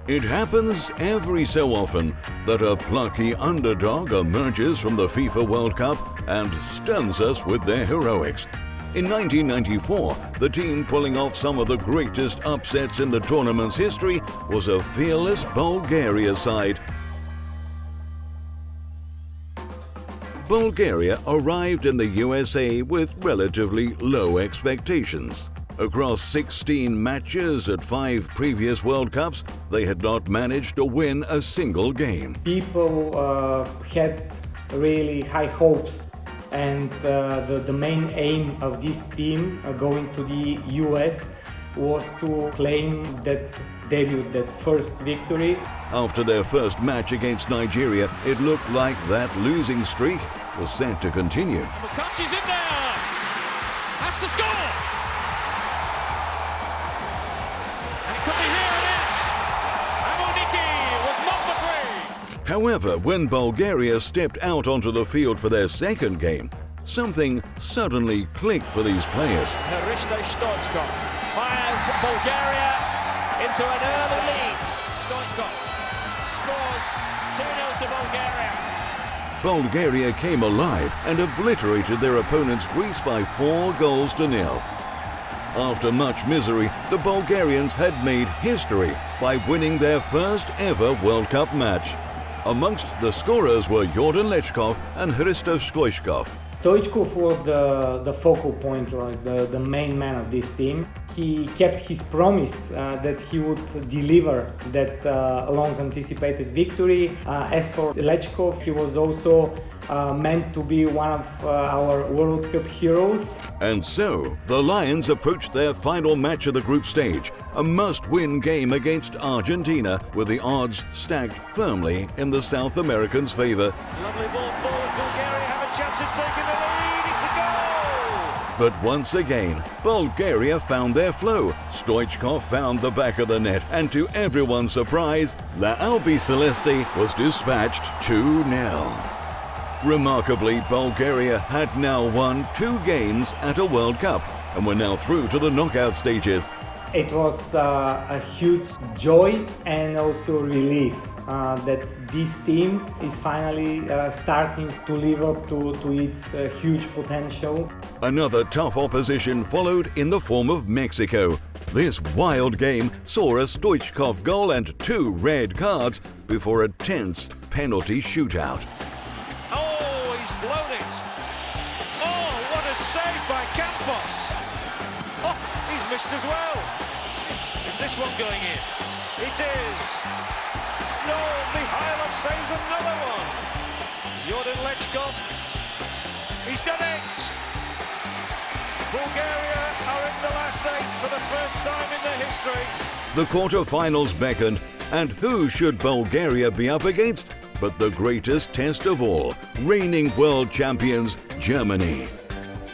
It happens every so often that a plucky underdog emerges from the FIFA World Cup and stuns us with their heroics. In 1994, the team pulling off some of the greatest upsets in the tournament's history was a fearless Bulgaria side. Bulgaria arrived in the USA with relatively low expectations. Across 16 matches at 5 previous World Cups, they had not managed to win a single game. People had really high hopes, and the main aim of this team going to the US was to claim that debut, that first victory. After their first match against Nigeria, it looked like that losing streak was set to continue. McCarthy's in there! Has to score! However, when Bulgaria stepped out onto the field for their second game, something suddenly clicked for these players. Hristo Stoichkov fires Bulgaria into an early lead. Stoichkov scores 2-0 to Bulgaria. Bulgaria came alive and obliterated their opponents Greece by 4-0. After much misery, the Bulgarians had made history by winning their first ever World Cup match. Amongst the scorers were Yordan Letchkov and Hristo Stoichkov. Stoichkov was the focal point, like the main man of this team. He kept his promise that he would deliver that long-anticipated victory. As for Letchkov, he was also meant to be one of our World Cup heroes. And so, the Lions approached their final match of the group stage, a must-win game against Argentina, with the odds stacked firmly in the South Americans' favor. Lovely ball forward, Bulgaria have a chance of taking the lead, it's a goal! But once again, Bulgaria found their flow. Stoichkov found the back of the net, and to everyone's surprise, La Albiceleste was dispatched 2-0. Remarkably, Bulgaria had now won 2 games at a World Cup and were now through to the knockout stages. It was a huge joy and also relief that this team is finally starting to live up to its huge potential. Another tough opposition followed in the form of Mexico. This wild game saw a Stoichkov goal and 2 red cards before a tense penalty shootout. Blown it. Oh, what a save by Campos. Oh, he's missed as well. Is this one going in? It is. No, Mikhailov saves another one. Yordan Letchkov. He's done it. Bulgaria are in the last 8 for the first time in their history. The quarter-finals beckoned, and who should Bulgaria be up against but the greatest test of all, reigning world champions, Germany.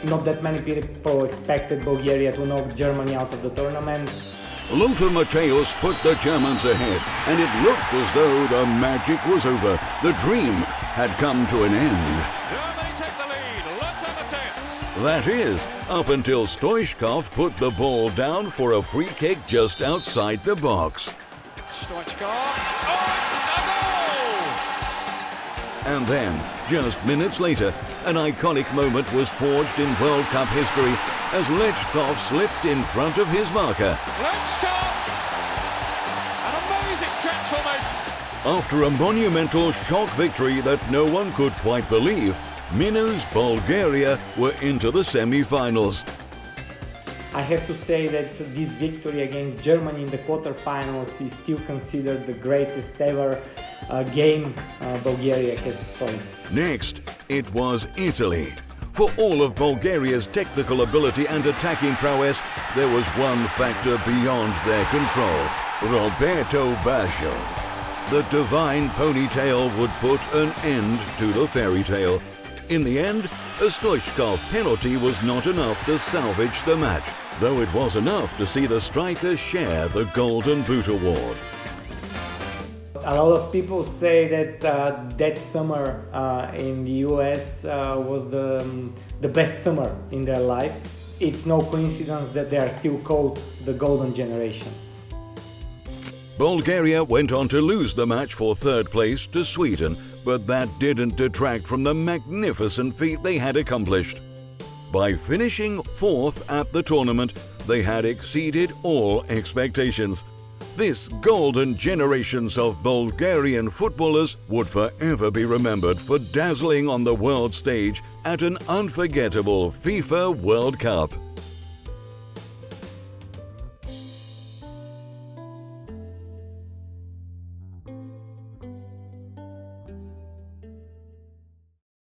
Not that many people expected Bulgaria to knock Germany out of the tournament. Lothar Matthäus put the Germans ahead, and it looked as though the magic was over. The dream had come to an end. Germany take the lead, Lothar Matthäus. That is, up until Stoichkov put the ball down for a free kick just outside the box. Stoichkov, oh, it's a goal! And then, just minutes later, an iconic moment was forged in World Cup history as Letchkov slipped in front of his marker. Letchkov! An amazing transformation! After a monumental shock victory that no one could quite believe, Minu's Bulgaria were into the semi-finals. I have to say that this victory against Germany in the quarterfinals is still considered the greatest ever game Bulgaria has played. Next, it was Italy. For all of Bulgaria's technical ability and attacking prowess, there was one factor beyond their control: Roberto Baggio. The divine ponytail would put an end to the fairy tale. In the end, a Stoichkov penalty was not enough to salvage the match, though it was enough to see the striker share the Golden Boot award. A lot of people say that that summer in the US was the best summer in their lives. It's no coincidence that they are still called the Golden Generation. Bulgaria went on to lose the match for third place to Sweden, but that didn't detract from the magnificent feat they had accomplished. By finishing fourth at the tournament, they had exceeded all expectations. This golden generations of Bulgarian footballers would forever be remembered for dazzling on the world stage at an unforgettable FIFA World Cup.